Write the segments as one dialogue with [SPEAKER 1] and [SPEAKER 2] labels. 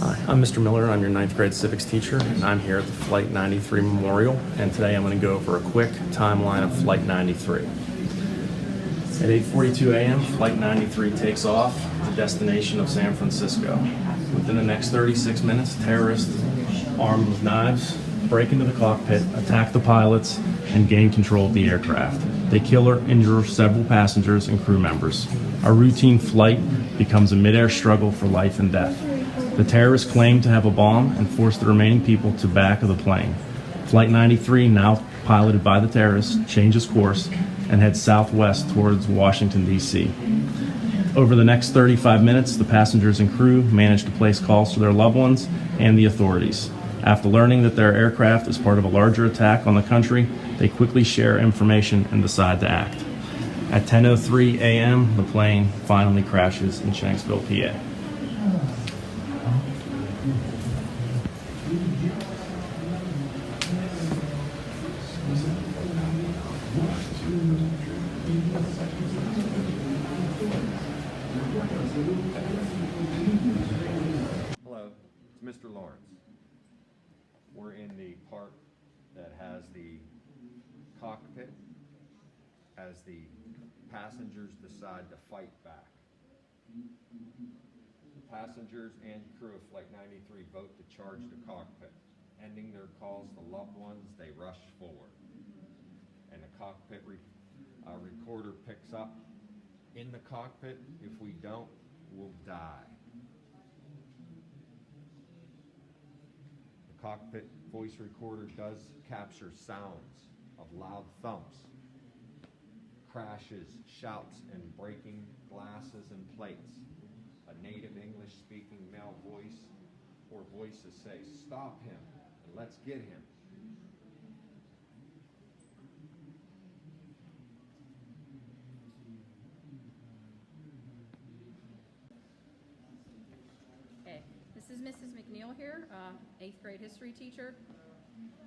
[SPEAKER 1] Hi, I'm Mr. Miller. I'm your ninth grade civics teacher, and I'm here at the Flight 93 Memorial, and today I'm going to go over a quick timeline of Flight 93. At 8:42 a.m., Flight 93 takes off to destination of San Francisco. Within the next 36 minutes, terrorists armed with knives break into the cockpit, attack the pilots, and gain control of the aircraft. They kill or injure several passengers and crew members. A routine flight becomes a mid-air struggle for life and death. The terrorists claim to have a bomb and force the remaining people to back of the plane. Flight 93, now piloted by the terrorists, changes course and heads southwest towards Washington, D.C. Over the next 35 minutes, the passengers and crew manage to place calls to their loved ones and the authorities. After learning that their aircraft is part of a larger attack on the country, they quickly share information and decide to act. At 10:03 a.m., the plane finally crashes in Shanksville, PA.
[SPEAKER 2] Hello, it's Mr. Lawrence. We're in the part that has the cockpit as the passengers decide to fight back. The passengers and crew of Flight 93 vote to charge the cockpit. Ending their calls to loved ones, they rush forward. And the cockpit recorder picks up. In the cockpit, if we don't, we'll die. The cockpit voice recorder does capture sounds of loud thumps, crashes, shouts, and breaking glasses and plates. A native English-speaking male voice or voices say, "Stop him and let's get him."
[SPEAKER 3] This is Mrs. McNeil here, 8th grade history teacher.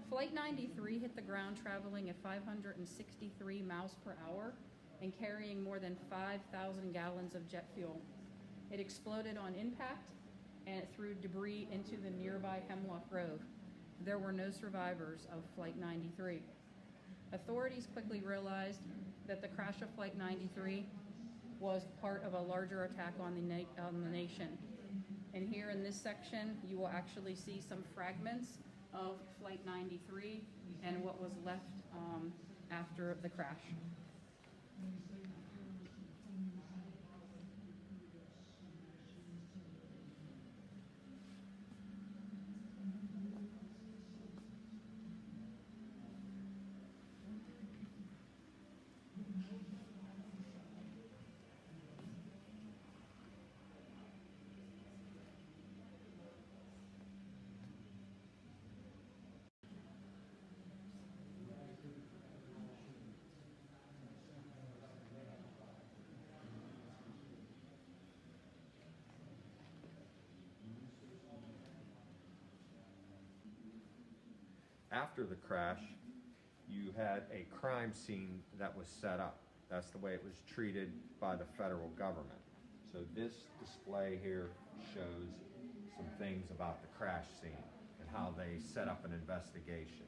[SPEAKER 3] Flight 93 hit the ground traveling at 563 miles per hour and carrying more than 5,000 gallons of jet fuel. It exploded on impact and it threw debris into the nearby Hemlock Grove. There were no survivors of Flight 93. Authorities quickly realized that the crash of Flight 93 was part of a larger attack on the nation. And here in this section, you will actually see some fragments of Flight 93 and what was left after the crash.
[SPEAKER 2] After the crash, you had a crime scene that was set up. That's the way it was treated by the federal government. So this display here shows some things about the crash scene and how they set up an investigation.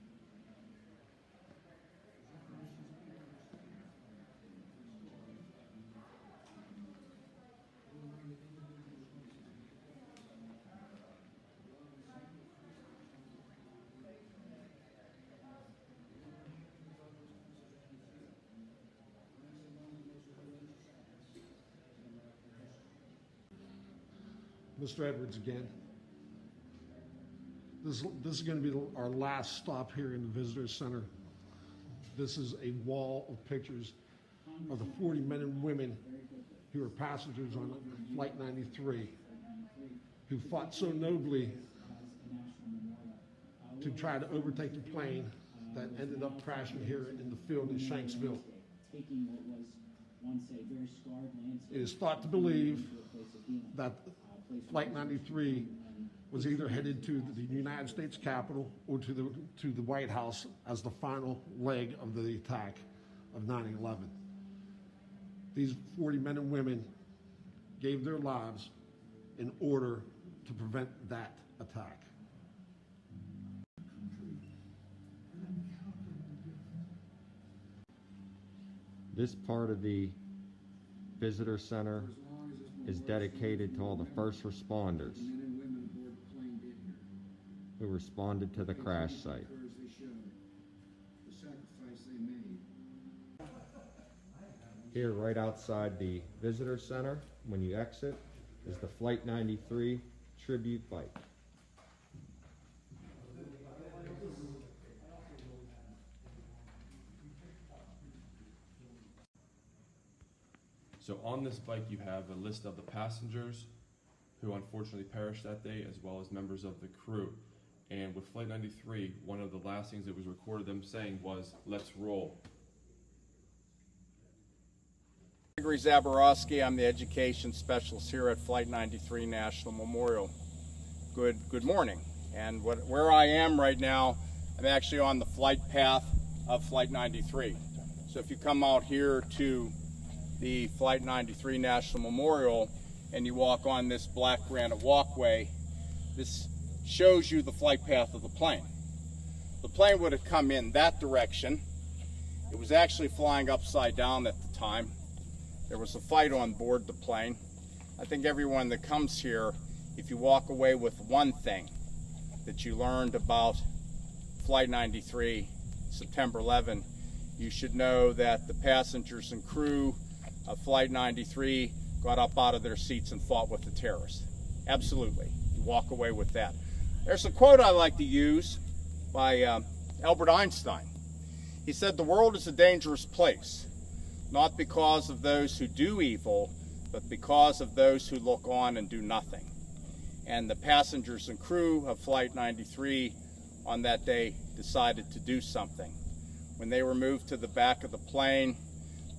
[SPEAKER 4] Mr. Edwards again. This is going to be our last stop here in the Visitor Center. This is a wall of pictures of the 40 men and women who were passengers on Flight 93, who fought so nobly to try to overtake the plane that ended up crashing here in the field in Shanksville. It is thought to believe that Flight 93 was either headed to the United States Capitol or to the White House as the final leg of the attack of 9/11. These 40 men and women gave their lives in order to prevent that attack.
[SPEAKER 2] This part of the visitor center is dedicated to all the first responders who responded to the crash site. Here, right outside the visitor center, when you exit, is the Flight 93 tribute bike.
[SPEAKER 1] So on this bike, you have a list of the passengers who unfortunately perished that day, as well as members of the crew. And with Flight 93, one of the last things that was recorded them saying was, "Let's roll."
[SPEAKER 5] JrSr, I'm the education specialist here at Flight 93 National Memorial. Good morning. And where I am right now, I'm actually on the flight path of Flight 93. So if you come out here to the Flight 93 National Memorial and you walk on this black granite walkway, this shows you the flight path of the plane. The plane would have come in that direction. It was actually flying upside down at the time. There was a fight on board the plane. I think everyone that comes here, if you walk away with one thing that you learned about Flight 93, September 11, you should know that the passengers and crew of Flight 93 got up out of their seats and fought with the terrorists. Absolutely. You walk away with that. There's a quote I like to use by Albert Einstein. He said, "The world is a dangerous place, not because of those who do evil, but because of those who look on and do nothing." And the passengers and crew of Flight 93 on that day decided to do something. When they were moved to the back of the plane,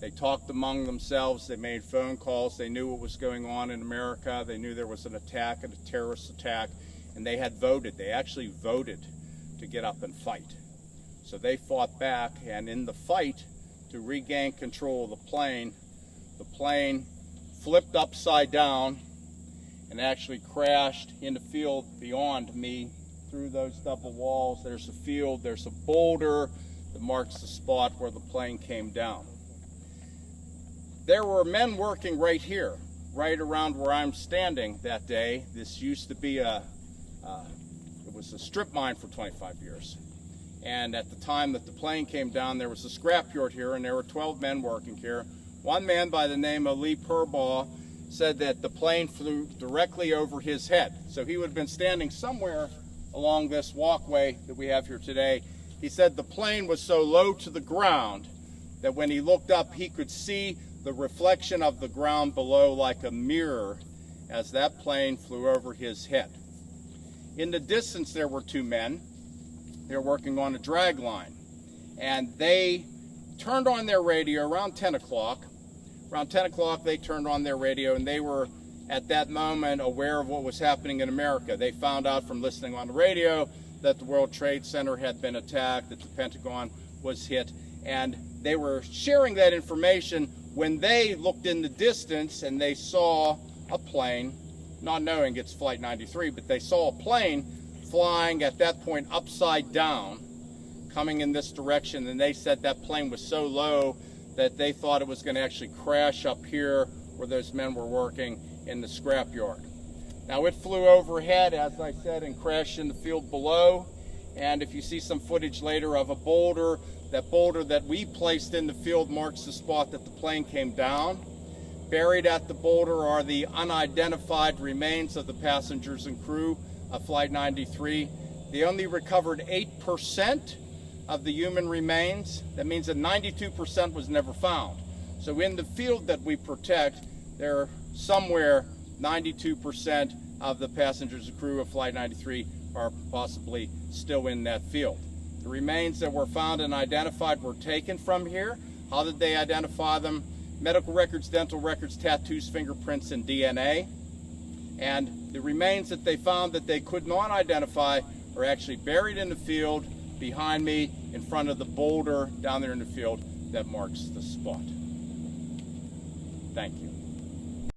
[SPEAKER 5] they talked among themselves, they made phone calls, they knew what was going on in America, they knew there was an attack, a terrorist attack, and they had voted. They actually voted to get up and fight. So they fought back, and in the fight to regain control of the plane flipped upside down and actually crashed in the field beyond me through those double walls. There's a field, there's a boulder that marks the spot where the plane came down. There were men working right here, right around where I'm standing that day. This used to be it was a strip mine for 25 years. And at the time that the plane came down, there was a scrapyard here, and there were 12 men working here. One man by the name of Lee Purbaugh said that the plane flew directly over his head. So he would have been standing somewhere along this walkway that we have here today. He said the plane was so low to the ground that when he looked up, he could see the reflection of the ground below like a mirror as that plane flew over his head. In the distance, there were two men. They were working on a drag line, and they turned on their radio around 10 o'clock. Around 10 o'clock, they turned on their radio, and they were, at that moment, aware of what was happening in America. They found out from listening on the radio that the World Trade Center had been attacked, that the Pentagon was hit, and they were sharing that information when they looked in the distance and they saw a plane, not knowing it's Flight 93, but they saw a plane flying at that point upside down, coming in this direction, and they said that plane was so low that they thought it was going to actually crash up here where those men were working in the scrapyard. Now it flew overhead, as I said, and crashed in the field below. And if you see some footage later of a boulder, that boulder that we placed in the field marks the spot that the plane came down. Buried at the boulder are the unidentified remains of the passengers and crew of Flight 93. They only recovered 8% of the human remains. That means that 92% was never found. So in the field that we protect, there are somewhere 92% of the passengers and crew of Flight 93 are possibly still in that field. The remains that were found and identified were taken from here. How did they identify them? Medical records, dental records, tattoos, fingerprints, and DNA. And the remains that they found that they could not identify are actually buried in the field behind me in front of the boulder down there in the field that marks the spot. Thank you.